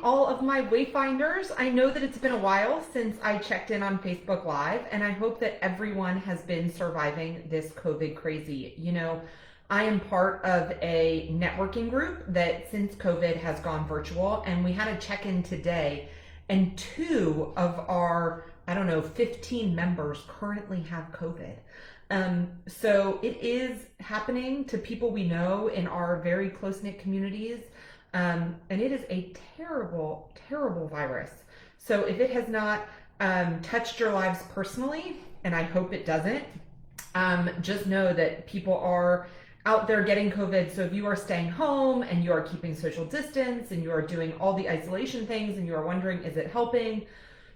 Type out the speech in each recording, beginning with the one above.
all of my Wayfinders. I know that it's been a while since I checked in on Facebook Live, and I hope that everyone has been surviving this COVID crazy. I am part of a networking group that since COVID has gone virtual, and we had a check-in today, and two of our, 15 members currently have COVID. So it is happening to people we know in our very close-knit communities. And it is a terrible, terrible virus. So if it has not touched your lives personally, and I hope it doesn't, just know that people are out there getting COVID. So if you are staying home and you are keeping social distance and you are doing all the isolation things and you are wondering, is it helping?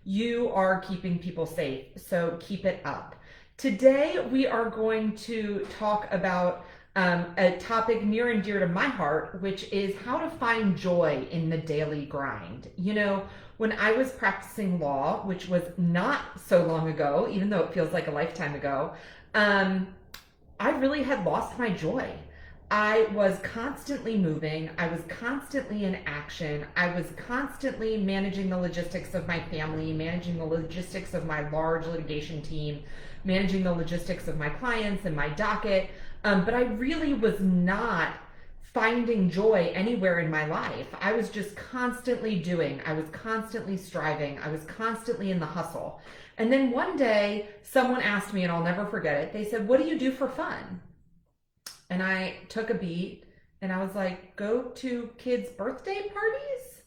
You are keeping people safe. So keep it up. Today, we are going to talk about a topic near and dear to my heart, which is how to find joy in the daily grind. When I was practicing law, which was not so long ago, even though it feels like a lifetime ago, I really had lost my joy. I was constantly moving. I was constantly in action. I was constantly managing the logistics of my family, managing the logistics of my large litigation team, managing the logistics of my clients and my docket. But I really was not finding joy anywhere in my life. I was just constantly doing. I was constantly striving. I was constantly in the hustle. And then one day, someone asked me, and I'll never forget it, they said, "What do you do for fun?" And I took a beat and I was like, "Go to kids' birthday parties?"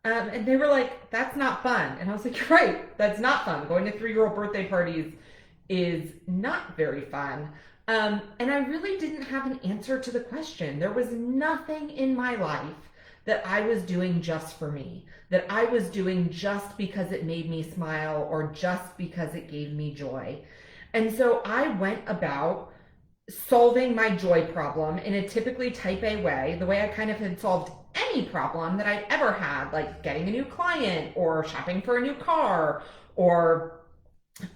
And they were like, "That's not fun." And I was like, "You're right, that's not fun. Going to 3-year-old birthday parties is not very fun." And I really didn't have an answer to the question. There was nothing in my life that I was doing just for me, that I was doing just because it made me smile or just because it gave me joy. And so I went about solving my joy problem in a typically type A way, the way I kind of had solved any problem that I'd ever had, like getting a new client or shopping for a new car or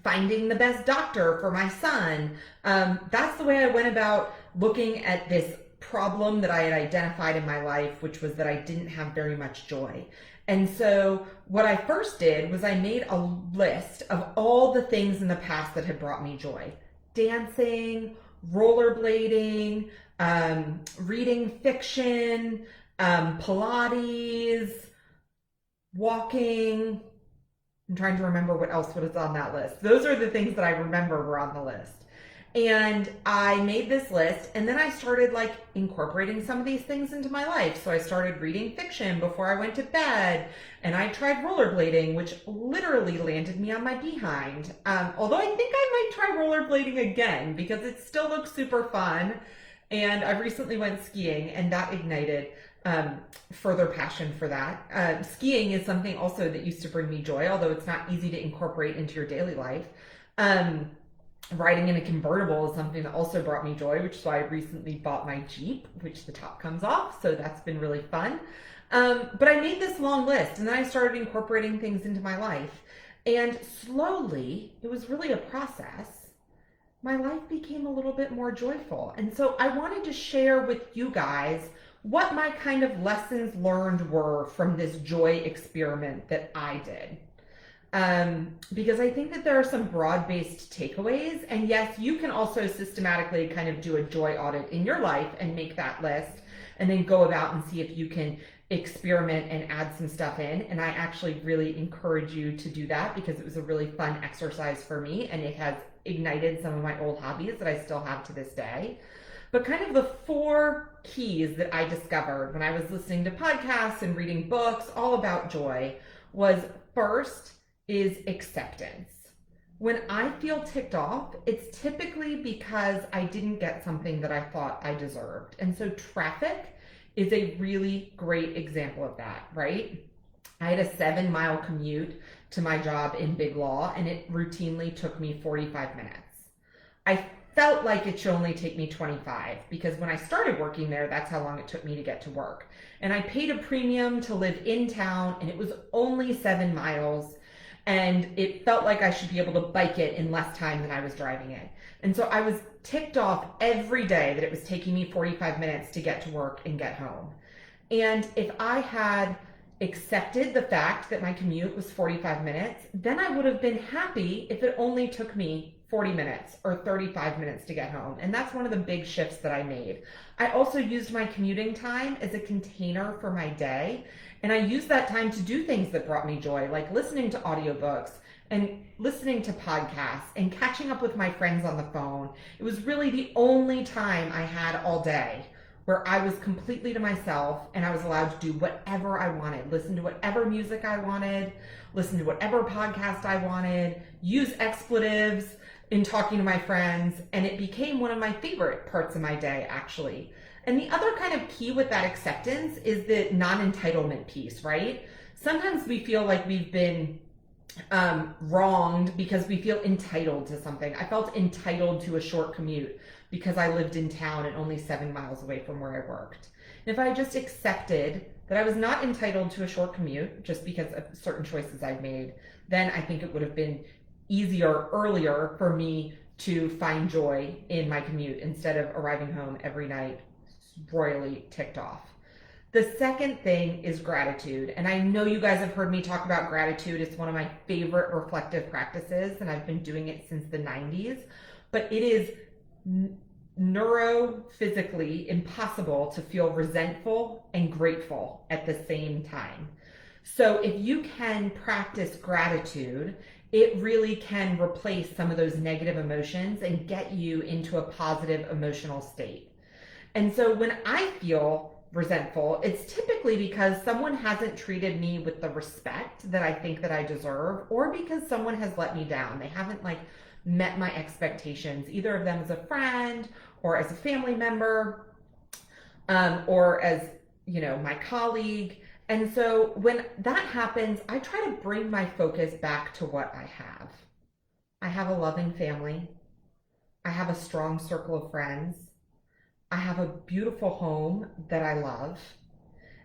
finding the best doctor for my son. That's the way I went about looking at this problem that I had identified in my life, which was that I didn't have very much joy. And so what I first did was I made a list of all the things in the past that had brought me joy. Dancing, rollerblading, reading fiction, Pilates, walking. I'm trying to remember what else was on that list. Those are the things that I remember were on the list. And I made this list, and then I started incorporating some of these things into my life. So I started reading fiction before I went to bed, and I tried rollerblading, which literally landed me on my behind. Although I think I might try rollerblading again because it still looks super fun. And I recently went skiing, and that ignited further passion for that. Skiing is something also that used to bring me joy, although it's not easy to incorporate into your daily life. Riding in a convertible is something that also brought me joy, which is why I recently bought my Jeep, which the top comes off. So that's been really fun. But I made this long list, and then I started incorporating things into my life. And slowly, it was really a process, my life became a little bit more joyful. And so I wanted to share with you guys what my kind of lessons learned were from this joy experiment that I did. Because I think that there are some broad-based takeaways. And yes, you can also systematically kind of do a joy audit in your life and make that list and then go about and see if you can experiment and add some stuff in. And I actually really encourage you to do that because it was a really fun exercise for me and it has ignited some of my old hobbies that I still have to this day. But kind of the 4 keys that I discovered when I was listening to podcasts and reading books all about joy was first, is acceptance. When I feel ticked off, it's typically because I didn't get something that I thought I deserved. And so traffic is a really great example of that, right? I had a 7-mile commute to my job in Big Law, and it routinely took me 45 minutes. I felt like it should only take me 25 because when I started working there, that's how long it took me to get to work. And I paid a premium to live in town, and it was only 7 miles. And it felt like I should be able to bike it in less time than I was driving it. And so I was ticked off every day that it was taking me 45 minutes to get to work and get home. And if I had accepted the fact that my commute was 45 minutes, then I would have been happy if it only took me 40 minutes or 35 minutes to get home. And that's one of the big shifts that I made. I also used my commuting time as a container for my day. And I used that time to do things that brought me joy, like listening to audiobooks and listening to podcasts and catching up with my friends on the phone. It was really the only time I had all day where I was completely to myself and I was allowed to do whatever I wanted, listen to whatever music I wanted, listen to whatever podcast I wanted, use expletives in talking to my friends, and it became one of my favorite parts of my day, actually. And the other kind of key with that acceptance is the non-entitlement piece, right? Sometimes we feel like we've been wronged because we feel entitled to something. I felt entitled to a short commute because I lived in town and only 7 miles away from where I worked. And if I just accepted that I was not entitled to a short commute just because of certain choices I'd made, then I think it would have been easier earlier for me to find joy in my commute instead of arriving home every night royally ticked off. The second thing is gratitude. And I know you guys have heard me talk about gratitude. It's one of my favorite reflective practices, and I've been doing it since the 90s. But it is neurophysically impossible to feel resentful and grateful at the same time. So if you can practice gratitude, it really can replace some of those negative emotions and get you into a positive emotional state. And so when I feel resentful, it's typically because someone hasn't treated me with the respect that I think that I deserve, or because someone has let me down. They haven't met my expectations, either of them as a friend or as a family member, or as, my colleague. And so when that happens, I try to bring my focus back to what I have. I have a loving family. I have a strong circle of friends. I have a beautiful home that I love.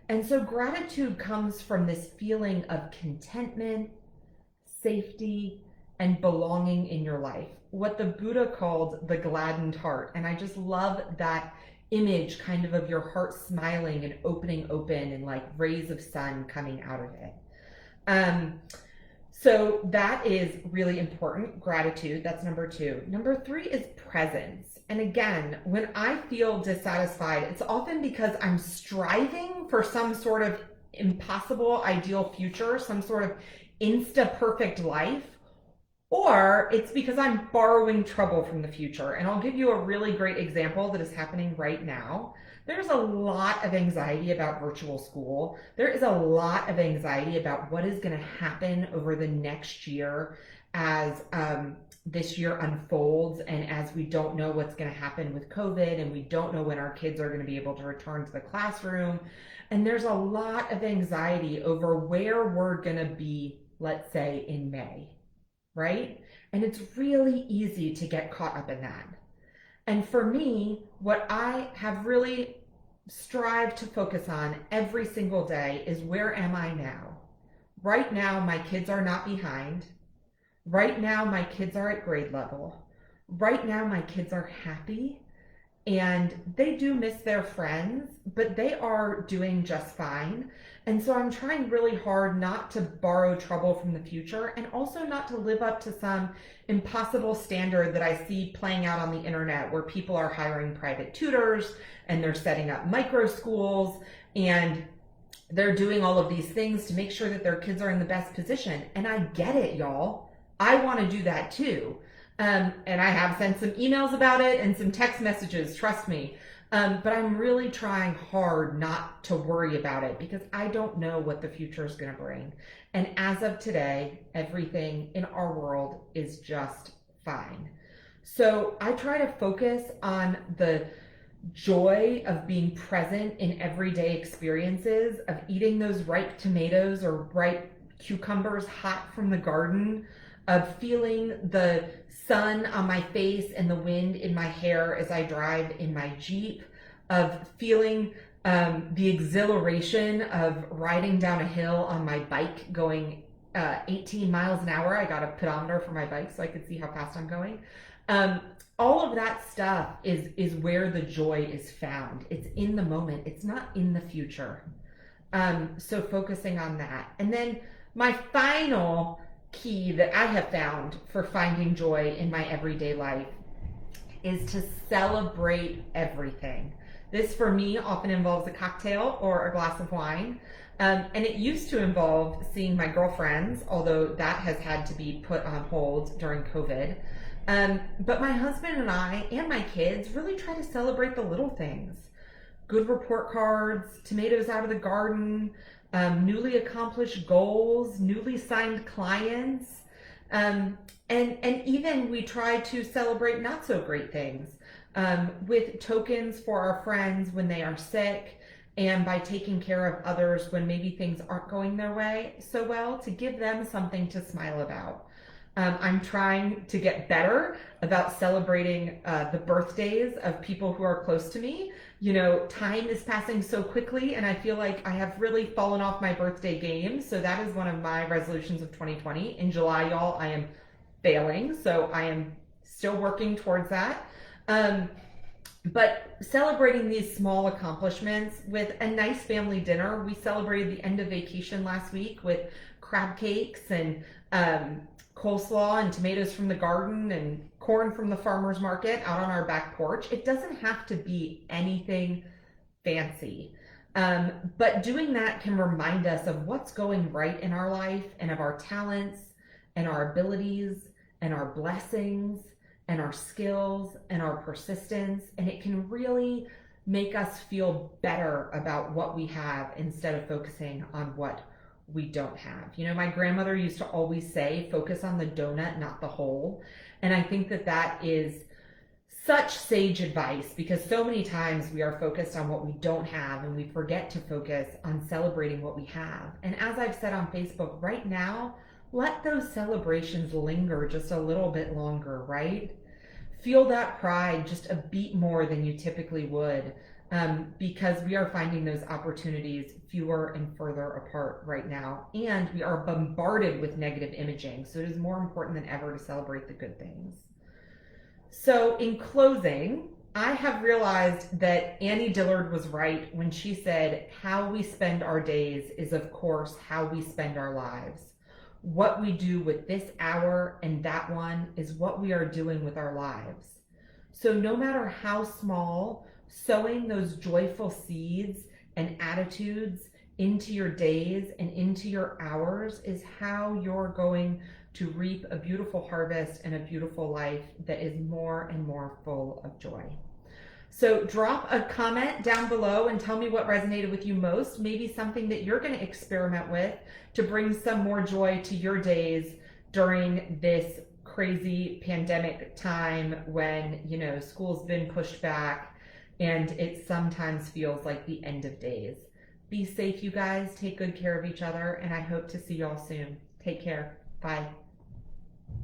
And so gratitude comes from this feeling of contentment, safety, and belonging in your life, what the Buddha called the gladdened heart. And I just love that image kind of your heart smiling and opening open and like rays of sun coming out of it. So that is really important. Gratitude, that's number 2. Number 3 is presence. And again, when I feel dissatisfied, it's often because I'm striving for some sort of impossible ideal future, some sort of insta-perfect life, or it's because I'm borrowing trouble from the future. And I'll give you a really great example that is happening right now. There's a lot of anxiety about virtual school. There is a lot of anxiety about what is going to happen over the next year as this year unfolds, and as we don't know what's going to happen with COVID, and we don't know when our kids are going to be able to return to the classroom. And there's a lot of anxiety over where we're going to be, let's say, in May, right? And it's really easy to get caught up in that. And for me, what I have really strived to focus on every single day is, where am I now? Right now, my kids are not behind. Right now, my kids are at grade level. Right now, my kids are happy, and they do miss their friends, but they are doing just fine. And so I'm trying really hard not to borrow trouble from the future, and also not to live up to some impossible standard that I see playing out on the internet, where people are hiring private tutors and they're setting up micro schools and they're doing all of these things to make sure that their kids are in the best position. And I get it, y'all. I want to do that too. And I have sent some emails about it and some text messages, trust me. But I'm really trying hard not to worry about it, because I don't know what the future is going to bring. And as of today, everything in our world is just fine. So I try to focus on the joy of being present in everyday experiences, of eating those ripe tomatoes or ripe cucumbers hot from the garden, of feeling the sun on my face and the wind in my hair as I drive in my Jeep, of feeling the exhilaration of riding down a hill on my bike going 18 miles an hour. I got a pedometer for my bike so I could see how fast I'm going. All of that stuff is where the joy is found. It's in the moment. It's not in the future. So focusing on that. And then my final key that I have found for finding joy in my everyday life is to celebrate everything. This for me often involves a cocktail or a glass of wine. And it used to involve seeing my girlfriends, although that has had to be put on hold during COVID. But my husband and I and my kids really try to celebrate the little things. Good report cards, tomatoes out of the garden, newly accomplished goals, newly signed clients. And even we try to celebrate not so great things with tokens for our friends when they are sick, and by taking care of others when maybe things aren't going their way so well, to give them something to smile about. I'm trying to get better about celebrating the birthdays of people who are close to me. You know, time is passing so quickly, and I feel like I have really fallen off my birthday game. So that is one of my resolutions of 2020. In July, y'all, I am failing, so I am still working towards that. But celebrating these small accomplishments with a nice family dinner. We celebrated the end of vacation last week with crab cakes and coleslaw and tomatoes from the garden and corn from the farmer's market out on our back porch. It doesn't have to be anything fancy. But doing that can remind us of what's going right in our life and of our talents and our abilities and our blessings and our skills and our persistence. And it can really make us feel better about what we have instead of focusing on what we don't have. You know, my grandmother used to always say, focus on the donut, not the hole. And I think that that is such sage advice, because so many times we are focused on what we don't have and we forget to focus on celebrating what we have. And as I've said on Facebook, right now, let those celebrations linger just a little bit longer, right? Feel that pride just a beat more than you typically would. Because we are finding those opportunities fewer and further apart right now, and we are bombarded with negative imaging. So it is more important than ever to celebrate the good things. So in closing, I have realized that Annie Dillard was right when she said, how we spend our days is, of course, how we spend our lives. What we do with this hour and that one is what we are doing with our lives. So no matter how small, sowing those joyful seeds and attitudes into your days and into your hours is how you're going to reap a beautiful harvest and a beautiful life that is more and more full of joy. So drop a comment down below and tell me what resonated with you most, maybe something that you're going to experiment with to bring some more joy to your days during this crazy pandemic time when, you know, school's been pushed back and it sometimes feels like the end of days. Be safe, you guys. Take good care of each other, and I hope to see y'all soon. Take care. Bye.